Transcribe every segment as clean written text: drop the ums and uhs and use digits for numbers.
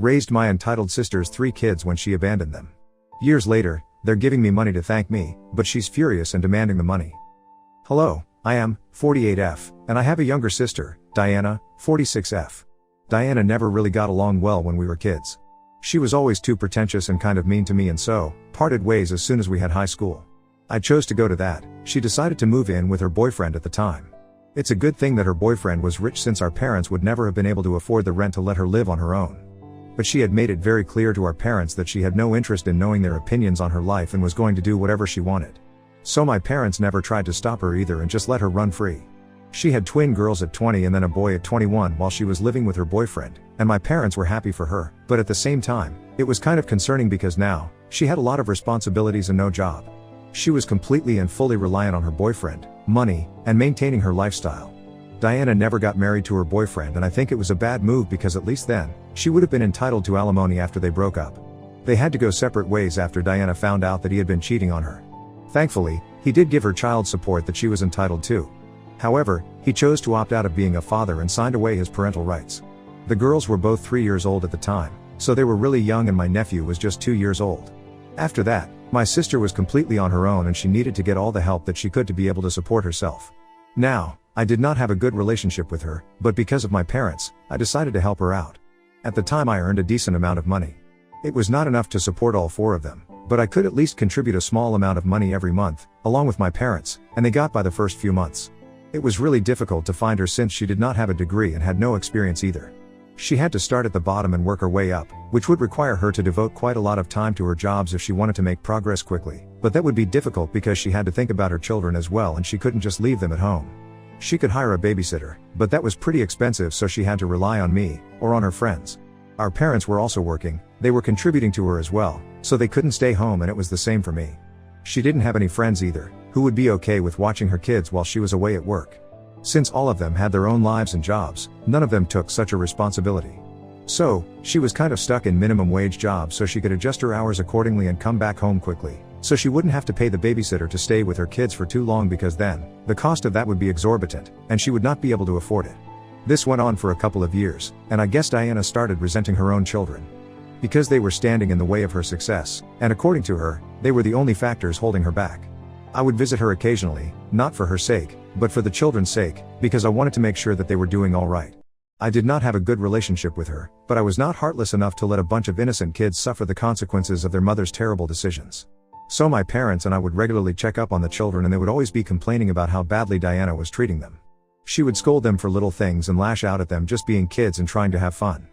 Raised my entitled sister's 3 kids when she abandoned them. Years later, they're giving me money to thank me, but she's furious and demanding the money. Hello, I am 48F, and I have a younger sister, Diana, 46F. Diana never really got along well when we were kids. She was always too pretentious and kind of mean to me, and so, parted ways as soon as we had high school. I chose to go to that. She decided to move in with her boyfriend at the time. It's a good thing that her boyfriend was rich, since our parents would never have been able to afford the rent to let her live on her own. But she had made it very clear to our parents that she had no interest in knowing their opinions on her life and was going to do whatever she wanted. So my parents never tried to stop her either and just let her run free. She had twin girls at 20 and then a boy at 21 while she was living with her boyfriend, and my parents were happy for her, but at the same time, it was kind of concerning because now, she had a lot of responsibilities and no job. She was completely and fully reliant on her boyfriend, money, and maintaining her lifestyle. Diana never got married to her boyfriend, and I think it was a bad move because at least then, she would have been entitled to alimony after they broke up. They had to go separate ways after Diana found out that he had been cheating on her. Thankfully, he did give her child support that she was entitled to. However, he chose to opt out of being a father and signed away his parental rights. The girls were both 3 years old at the time, so they were really young, and my nephew was just 2 years old. After that, my sister was completely on her own and she needed to get all the help that she could to be able to support herself. Now, I did not have a good relationship with her, but because of my parents, I decided to help her out. At the time I earned a decent amount of money. It was not enough to support all 4 of them, but I could at least contribute a small amount of money every month, along with my parents, and they got by the first few months. It was really difficult to find her since she did not have a degree and had no experience either. She had to start at the bottom and work her way up, which would require her to devote quite a lot of time to her jobs if she wanted to make progress quickly, but that would be difficult because she had to think about her children as well and she couldn't just leave them at home. She could hire a babysitter, but that was pretty expensive, so she had to rely on me, or on her friends. Our parents were also working, they were contributing to her as well, so they couldn't stay home, and it was the same for me. She didn't have any friends either, who would be okay with watching her kids while she was away at work. Since all of them had their own lives and jobs, none of them took such a responsibility. So, she was kind of stuck in minimum wage jobs so she could adjust her hours accordingly and come back home quickly, so she wouldn't have to pay the babysitter to stay with her kids for too long, because then, the cost of that would be exorbitant, and she would not be able to afford it. This went on for a couple of years, and I guess Diana started resenting her own children. Because they were standing in the way of her success, and according to her, they were the only factors holding her back. I would visit her occasionally, not for her sake, but for the children's sake, because I wanted to make sure that they were doing all right. I did not have a good relationship with her, but I was not heartless enough to let a bunch of innocent kids suffer the consequences of their mother's terrible decisions. So my parents and I would regularly check up on the children, and they would always be complaining about how badly Diana was treating them. She would scold them for little things and lash out at them just being kids and trying to have fun.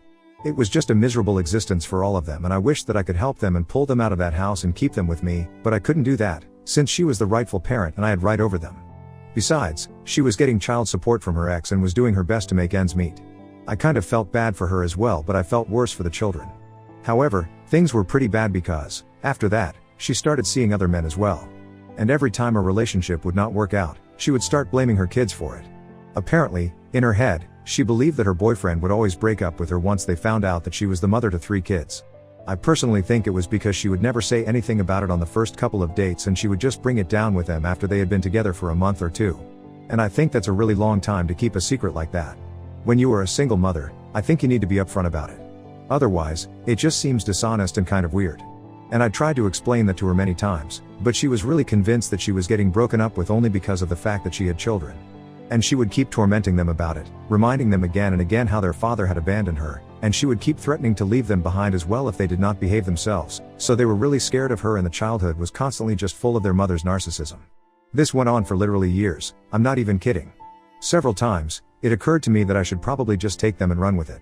It was just a miserable existence for all of them, and I wished that I could help them and pull them out of that house and keep them with me, but I couldn't do that, since she was the rightful parent and I had right over them. Besides, she was getting child support from her ex and was doing her best to make ends meet. I kind of felt bad for her as well, but I felt worse for the children. However, things were pretty bad because, after that, she started seeing other men as well. And every time a relationship would not work out, she would start blaming her kids for it. Apparently, in her head, she believed that her boyfriend would always break up with her once they found out that she was the mother to 3 kids. I personally think it was because she would never say anything about it on the first couple of dates, and she would just bring it down with them after they had been together for a month or 2. And I think that's a really long time to keep a secret like that. When you are a single mother, I think you need to be upfront about it. Otherwise, it just seems dishonest and kind of weird. And I tried to explain that to her many times, but she was really convinced that she was getting broken up with only because of the fact that she had children. And she would keep tormenting them about it, reminding them again and again how their father had abandoned her, and she would keep threatening to leave them behind as well if they did not behave themselves, so they were really scared of her, and the childhood was constantly just full of their mother's narcissism. This went on for literally years, I'm not even kidding. Several times, it occurred to me that I should probably just take them and run with it.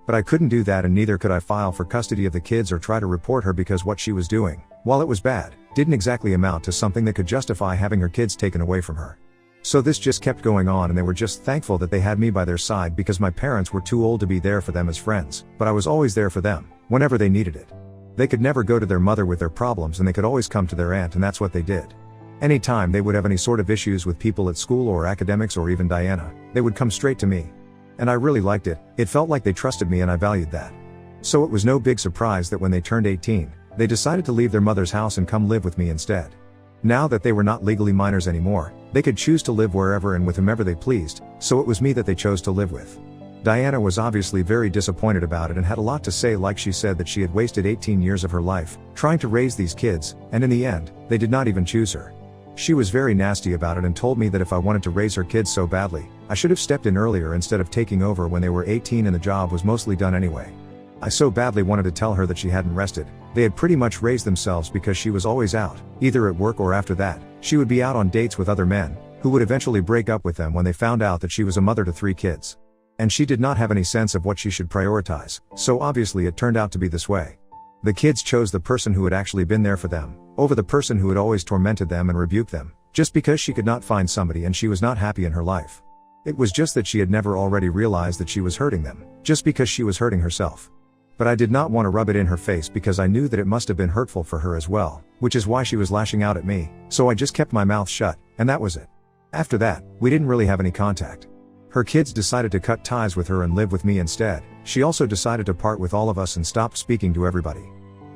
But I couldn't do that, and neither could I file for custody of the kids or try to report her, because what she was doing, while it was bad, didn't exactly amount to something that could justify having her kids taken away from her. So this just kept going on, and they were just thankful that they had me by their side, because my parents were too old to be there for them as friends, but I was always there for them, whenever they needed it. They could never go to their mother with their problems, and they could always come to their aunt, and that's what they did. Anytime they would have any sort of issues with people at school or academics or even Diana, they would come straight to me. And I really liked it, it felt like they trusted me and I valued that. So it was no big surprise that when they turned 18, they decided to leave their mother's house and come live with me instead. Now that they were not legally minors anymore, they could choose to live wherever and with whomever they pleased, so it was me that they chose to live with. Diana was obviously very disappointed about it and had a lot to say, like she said that she had wasted 18 years of her life trying to raise these kids, and in the end, they did not even choose her. She was very nasty about it and told me that if I wanted to raise her kids so badly, I should have stepped in earlier instead of taking over when they were 18 and the job was mostly done anyway. I so badly wanted to tell her that she hadn't rested. They had pretty much raised themselves because she was always out, either at work or after that. She would be out on dates with other men, who would eventually break up with them when they found out that she was a mother to 3 kids. And she did not have any sense of what she should prioritize, so obviously it turned out to be this way. The kids chose the person who had actually been there for them, over the person who had always tormented them and rebuked them, just because she could not find somebody and she was not happy in her life. It was just that she had never already realized that she was hurting them, just because she was hurting herself. But I did not want to rub it in her face because I knew that it must have been hurtful for her as well, which is why she was lashing out at me, so I just kept my mouth shut, and that was it. After that, we didn't really have any contact. Her kids decided to cut ties with her and live with me instead. She also decided to part with all of us and stopped speaking to everybody.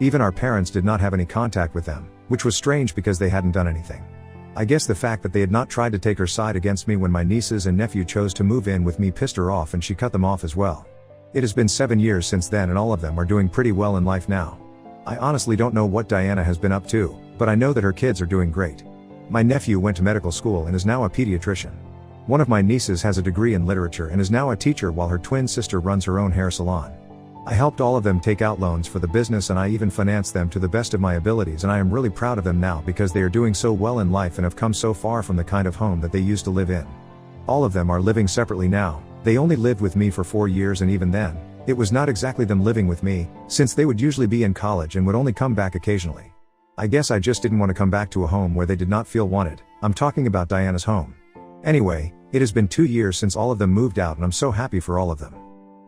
Even our parents did not have any contact with them, which was strange because they hadn't done anything. I guess the fact that they had not tried to take her side against me when my nieces and nephew chose to move in with me pissed her off, and she cut them off as well. It has been 7 years since then and all of them are doing pretty well in life now. I honestly don't know what Diana has been up to, but I know that her kids are doing great. My nephew went to medical school and is now a pediatrician. One of my nieces has a degree in literature and is now a teacher, while her twin sister runs her own hair salon. I helped all of them take out loans for the business and I even financed them to the best of my abilities, and I am really proud of them now because they are doing so well in life and have come so far from the kind of home that they used to live in. All of them are living separately now. They only lived with me for 4 years, and even then, it was not exactly them living with me, since they would usually be in college and would only come back occasionally. I guess I just didn't want to come back to a home where they did not feel wanted. I'm talking about Diana's home. Anyway, it has been 2 years since all of them moved out and I'm so happy for all of them.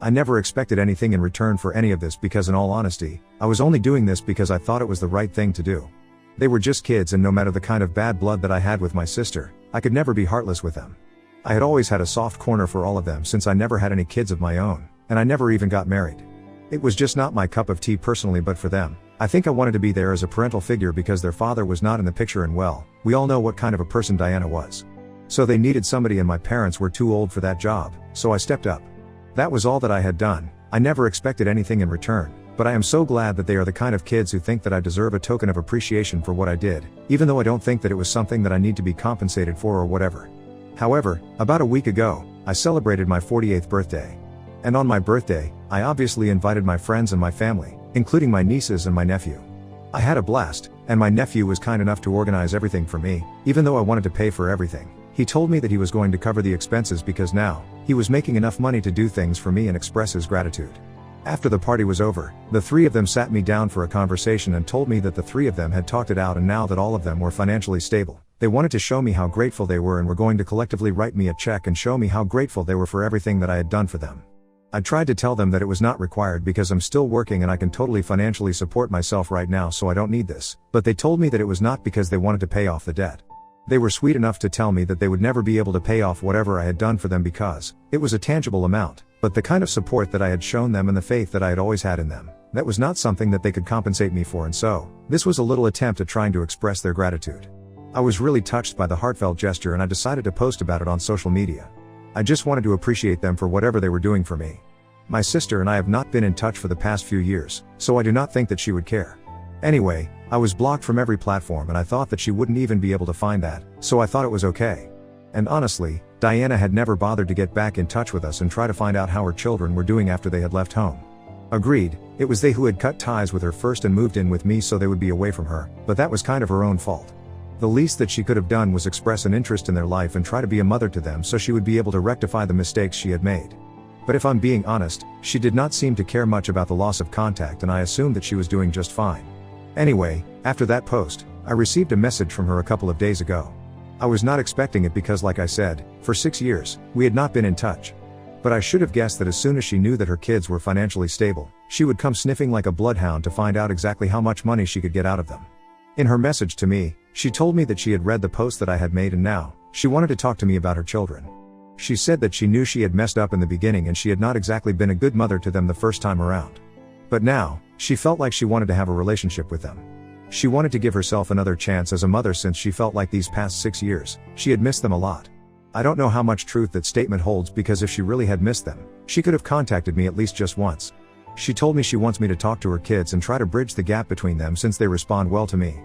I never expected anything in return for any of this because in all honesty, I was only doing this because I thought it was the right thing to do. They were just kids, and no matter the kind of bad blood that I had with my sister, I could never be heartless with them. I had always had a soft corner for all of them since I never had any kids of my own, and I never even got married. It was just not my cup of tea personally, but for them, I think I wanted to be there as a parental figure because their father was not in the picture, and well, we all know what kind of a person Diana was. So they needed somebody and my parents were too old for that job, so I stepped up. That was all that I had done. I never expected anything in return, but I am so glad that they are the kind of kids who think that I deserve a token of appreciation for what I did, even though I don't think that it was something that I need to be compensated for or whatever. However, about a week ago, I celebrated my 48th birthday. And on my birthday, I obviously invited my friends and my family, including my nieces and my nephew. I had a blast, and my nephew was kind enough to organize everything for me, even though I wanted to pay for everything. He told me that he was going to cover the expenses because now, he was making enough money to do things for me and express his gratitude. After the party was over, the 3 of them sat me down for a conversation and told me that the 3 of them had talked it out, and now that all of them were financially stable, they wanted to show me how grateful they were and were going to collectively write me a check and show me how grateful they were for everything that I had done for them. I tried to tell them that it was not required because I'm still working and I can totally financially support myself right now, so I don't need this, but they told me that it was not because they wanted to pay off the debt. They were sweet enough to tell me that they would never be able to pay off whatever I had done for them because it was a tangible amount, but the kind of support that I had shown them and the faith that I had always had in them, that was not something that they could compensate me for, and so, this was a little attempt at trying to express their gratitude. I was really touched by the heartfelt gesture and I decided to post about it on social media. I just wanted to appreciate them for whatever they were doing for me. My sister and I have not been in touch for the past few years, so I do not think that she would care. Anyway, I was blocked from every platform and I thought that she wouldn't even be able to find that, so I thought it was okay. And honestly, Diana had never bothered to get back in touch with us and try to find out how her children were doing after they had left home. Agreed, it was they who had cut ties with her first and moved in with me so they would be away from her, but that was kind of her own fault. The least that she could have done was express an interest in their life and try to be a mother to them so she would be able to rectify the mistakes she had made. But if I'm being honest, she did not seem to care much about the loss of contact and I assumed that she was doing just fine. Anyway, after that post, I received a message from her a couple of days ago. I was not expecting it because, like I said, for 6 years, we had not been in touch. But I should have guessed that as soon as she knew that her kids were financially stable, she would come sniffing like a bloodhound to find out exactly how much money she could get out of them. In her message to me, she told me that she had read the post that I had made and now, she wanted to talk to me about her children. She said that she knew she had messed up in the beginning and she had not exactly been a good mother to them the first time around. But now, she felt like she wanted to have a relationship with them. She wanted to give herself another chance as a mother since she felt like these past 6 years, she had missed them a lot. I don't know how much truth that statement holds because if she really had missed them, she could have contacted me at least just once. She told me she wants me to talk to her kids and try to bridge the gap between them since they respond well to me.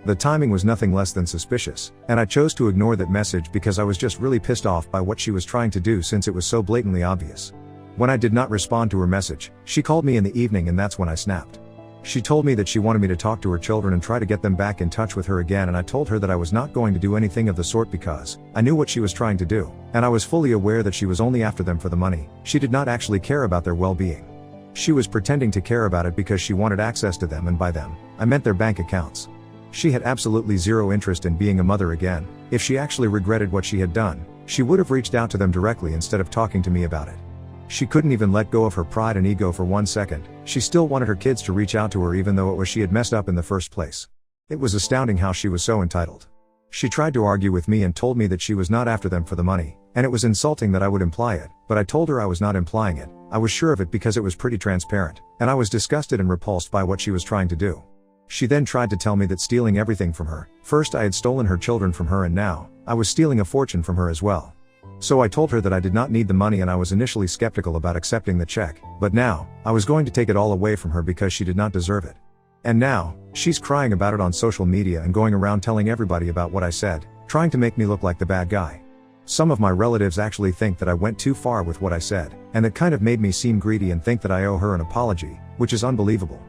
The timing was nothing less than suspicious, and I chose to ignore that message because I was just really pissed off by what she was trying to do since it was so blatantly obvious. When I did not respond to her message, she called me in the evening and that's when I snapped. She told me that she wanted me to talk to her children and try to get them back in touch with her again, and I told her that I was not going to do anything of the sort because I knew what she was trying to do, and I was fully aware that she was only after them for the money. She did not actually care about their well-being. She was pretending to care about it because she wanted access to them, and by them, I meant their bank accounts. She had absolutely zero interest in being a mother again. If she actually regretted what she had done, she would have reached out to them directly instead of talking to me about it. She couldn't even let go of her pride and ego for 1 second. She still wanted her kids to reach out to her even though it was she had messed up in the first place. It was astounding how she was so entitled. She tried to argue with me and told me that she was not after them for the money, and it was insulting that I would imply it, but I told her I was not implying it. I was sure of it because it was pretty transparent, and I was disgusted and repulsed by what she was trying to do. She then tried to tell me that stealing everything from her. First I had stolen her children from her and now, I was stealing a fortune from her as well. So I told her that I did not need the money and I was initially skeptical about accepting the check, but now, I was going to take it all away from her because she did not deserve it. And now, she's crying about it on social media and going around telling everybody about what I said, trying to make me look like the bad guy. Some of my relatives actually think that I went too far with what I said, and that kind of made me seem greedy and think that I owe her an apology, which is unbelievable.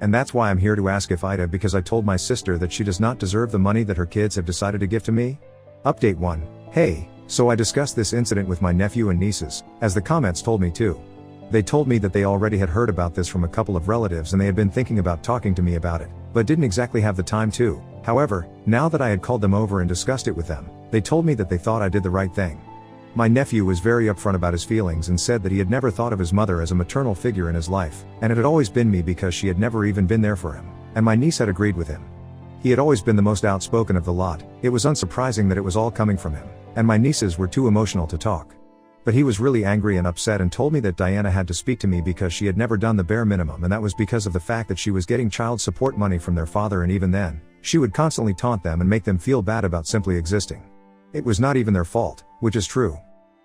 And that's why I'm here to ask if Ida, because I told my sister that she does not deserve the money that her kids have decided to give to me. Update 1. Hey, so I discussed this incident with my nephew and nieces, as the comments told me to. They told me that they already had heard about this from a couple of relatives and they had been thinking about talking to me about it, but didn't exactly have the time to. However, now that I had called them over and discussed it with them, they told me that they thought I did the right thing. My nephew was very upfront about his feelings and said that he had never thought of his mother as a maternal figure in his life, and it had always been me because she had never even been there for him, and my niece had agreed with him. He had always been the most outspoken of the lot. It was unsurprising that it was all coming from him, and my nieces were too emotional to talk. But he was really angry and upset and told me that Diana had to speak to me because she had never done the bare minimum, and that was because of the fact that she was getting child support money from their father, and even then, she would constantly taunt them and make them feel bad about simply existing. It was not even their fault, which is true.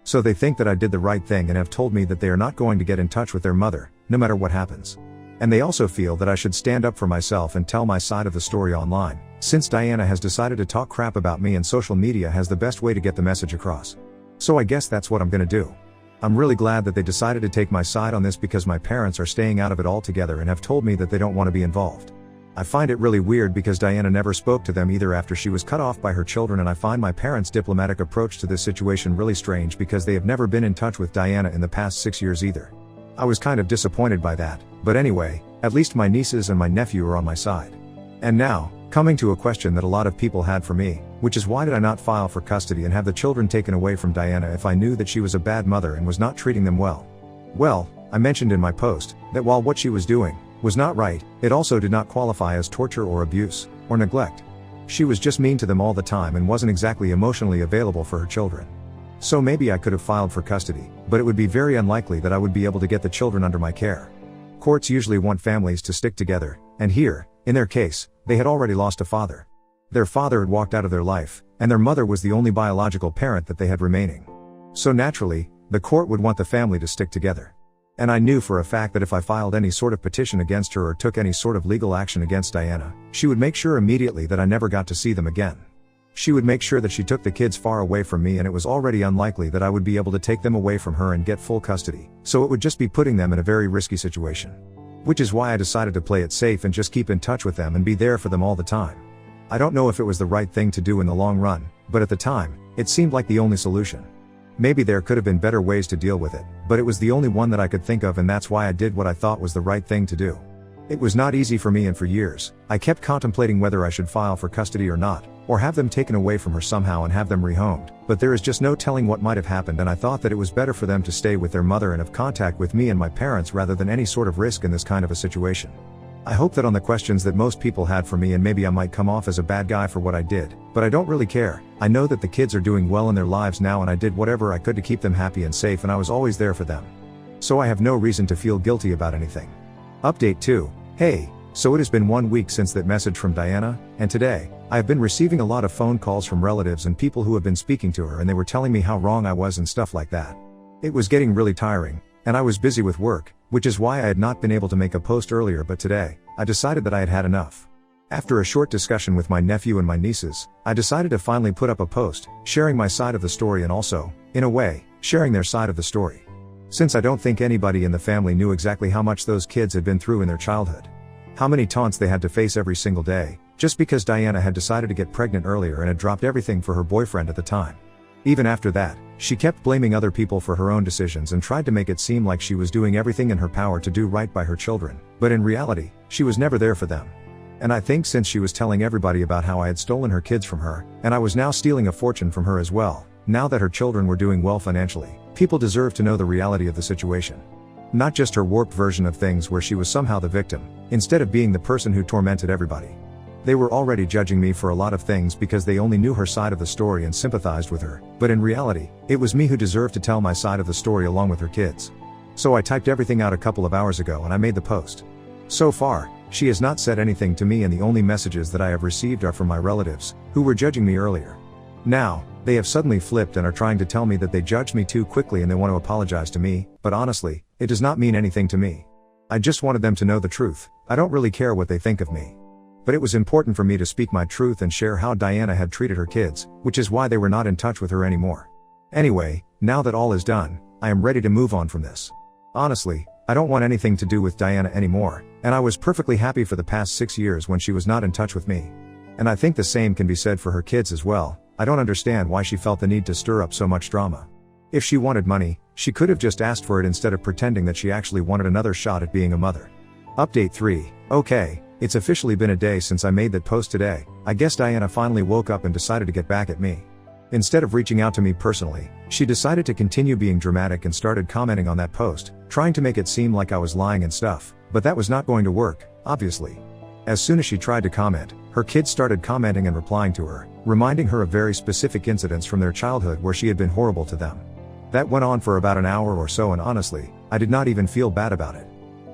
So they think that I did the right thing and have told me that they are not going to get in touch with their mother, no matter what happens. And they also feel that I should stand up for myself and tell my side of the story online, since Diana has decided to talk crap about me and social media has the best way to get the message across. So I guess that's what I'm gonna do. I'm really glad that they decided to take my side on this because my parents are staying out of it altogether and have told me that they don't want to be involved. I find it really weird because Diana never spoke to them either after she was cut off by her children, and I find my parents' diplomatic approach to this situation really strange because they have never been in touch with Diana in the past 6 years either. I was kind of disappointed by that, but anyway, at least my nieces and my nephew are on my side. And now, coming to a question that a lot of people had for me, which is why did I not file for custody and have the children taken away from Diana if I knew that she was a bad mother and was not treating them well? Well, I mentioned in my post, that while what she was doing was not right, it also did not qualify as torture or abuse, or neglect. She was just mean to them all the time and wasn't exactly emotionally available for her children. So maybe I could have filed for custody, but it would be very unlikely that I would be able to get the children under my care. Courts usually want families to stick together, and here, in their case, they had already lost a father. Their father had walked out of their life, and their mother was the only biological parent that they had remaining. So naturally, the court would want the family to stick together. And I knew for a fact that if I filed any sort of petition against her or took any sort of legal action against Diana, she would make sure immediately that I never got to see them again. She would make sure that she took the kids far away from me, and it was already unlikely that I would be able to take them away from her and get full custody, so it would just be putting them in a very risky situation. Which is why I decided to play it safe and just keep in touch with them and be there for them all the time. I don't know if it was the right thing to do in the long run, but at the time, it seemed like the only solution. Maybe there could have been better ways to deal with it, but it was the only one that I could think of, and that's why I did what I thought was the right thing to do. It was not easy for me, and for years, I kept contemplating whether I should file for custody or not, or have them taken away from her somehow and have them rehomed, but there is just no telling what might have happened, and I thought that it was better for them to stay with their mother and have contact with me and my parents rather than any sort of risk in this kind of a situation. I hope that on the questions that most people had for me, and maybe I might come off as a bad guy for what I did, but I don't really care. I know that the kids are doing well in their lives now, and I did whatever I could to keep them happy and safe, and I was always there for them. So I have no reason to feel guilty about anything. Update 2. Hey, so it has been 1 week since that message from Diana, and today, I have been receiving a lot of phone calls from relatives and people who have been speaking to her, and they were telling me how wrong I was and stuff like that. It was getting really tiring, and I was busy with work, which is why I had not been able to make a post earlier, but today, I decided that I had had enough. After a short discussion with my nephew and my nieces, I decided to finally put up a post, sharing my side of the story and also, in a way, sharing their side of the story. Since I don't think anybody in the family knew exactly how much those kids had been through in their childhood. How many taunts they had to face every single day, just because Diana had decided to get pregnant earlier and had dropped everything for her boyfriend at the time. Even after that, she kept blaming other people for her own decisions and tried to make it seem like she was doing everything in her power to do right by her children, but in reality, she was never there for them. And I think since she was telling everybody about how I had stolen her kids from her, and I was now stealing a fortune from her as well, now that her children were doing well financially, people deserve to know the reality of the situation. Not just her warped version of things where she was somehow the victim, instead of being the person who tormented everybody. They were already judging me for a lot of things because they only knew her side of the story and sympathized with her, but in reality, it was me who deserved to tell my side of the story along with her kids. So I typed everything out a couple of hours ago and I made the post. So far, she has not said anything to me, and the only messages that I have received are from my relatives, who were judging me earlier. Now, they have suddenly flipped and are trying to tell me that they judged me too quickly and they want to apologize to me, but honestly, it does not mean anything to me. I just wanted them to know the truth. I don't really care what they think of me. But it was important for me to speak my truth and share how Diana had treated her kids, which is why they were not in touch with her anymore. Anyway, now that all is done, I am ready to move on from this. Honestly, I don't want anything to do with Diana anymore, and I was perfectly happy for the past 6 years when she was not in touch with me. And I think the same can be said for her kids as well. I don't understand why she felt the need to stir up so much drama. If she wanted money, she could have just asked for it instead of pretending that she actually wanted another shot at being a mother. Update 3. Okay, it's officially been a day since I made that post today. I guess Diana finally woke up and decided to get back at me. Instead of reaching out to me personally, she decided to continue being dramatic and started commenting on that post, trying to make it seem like I was lying and stuff, but that was not going to work, obviously. As soon as she tried to comment, her kids started commenting and replying to her, reminding her of very specific incidents from their childhood where she had been horrible to them. That went on for about an hour or so, and honestly, I did not even feel bad about it.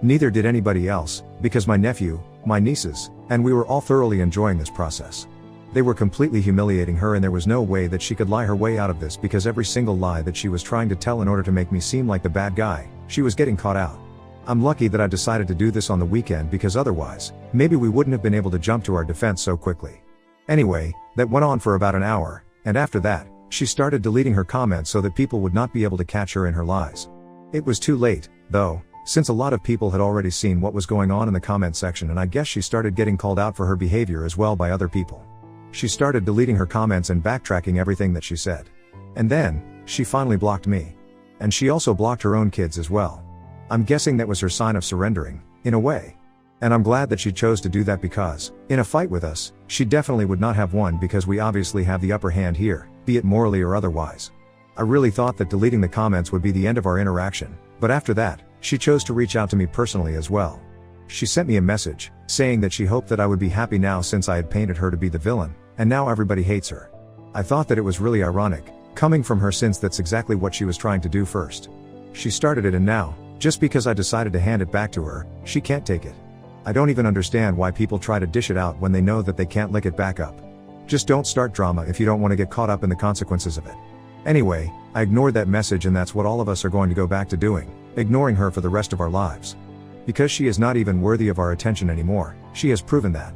Neither did anybody else, because my nephew, my nieces, and we were all thoroughly enjoying this process. They were completely humiliating her, and there was no way that she could lie her way out of this, because every single lie that she was trying to tell in order to make me seem like the bad guy, she was getting caught out. I'm lucky that I decided to do this on the weekend, because otherwise, maybe we wouldn't have been able to jump to our defense so quickly. Anyway, that went on for about an hour, and after that, she started deleting her comments so that people would not be able to catch her in her lies. It was too late, though, since a lot of people had already seen what was going on in the comment section, and I guess she started getting called out for her behavior as well by other people. She started deleting her comments and backtracking everything that she said. And then, she finally blocked me. And she also blocked her own kids as well. I'm guessing that was her sign of surrendering, in a way. And I'm glad that she chose to do that, because, in a fight with us, she definitely would not have won, because we obviously have the upper hand here, be it morally or otherwise. I really thought that deleting the comments would be the end of our interaction, but after that, she chose to reach out to me personally as well. She sent me a message, saying that she hoped that I would be happy now since I had painted her to be the villain, and now everybody hates her. I thought that it was really ironic, coming from her, since that's exactly what she was trying to do first. She started it, and now, just because I decided to hand it back to her, she can't take it. I don't even understand why people try to dish it out when they know that they can't lick it back up. Just don't start drama if you don't want to get caught up in the consequences of it. Anyway, I ignored that message, and that's what all of us are going to go back to doing, ignoring her for the rest of our lives. Because she is not even worthy of our attention anymore, she has proven that.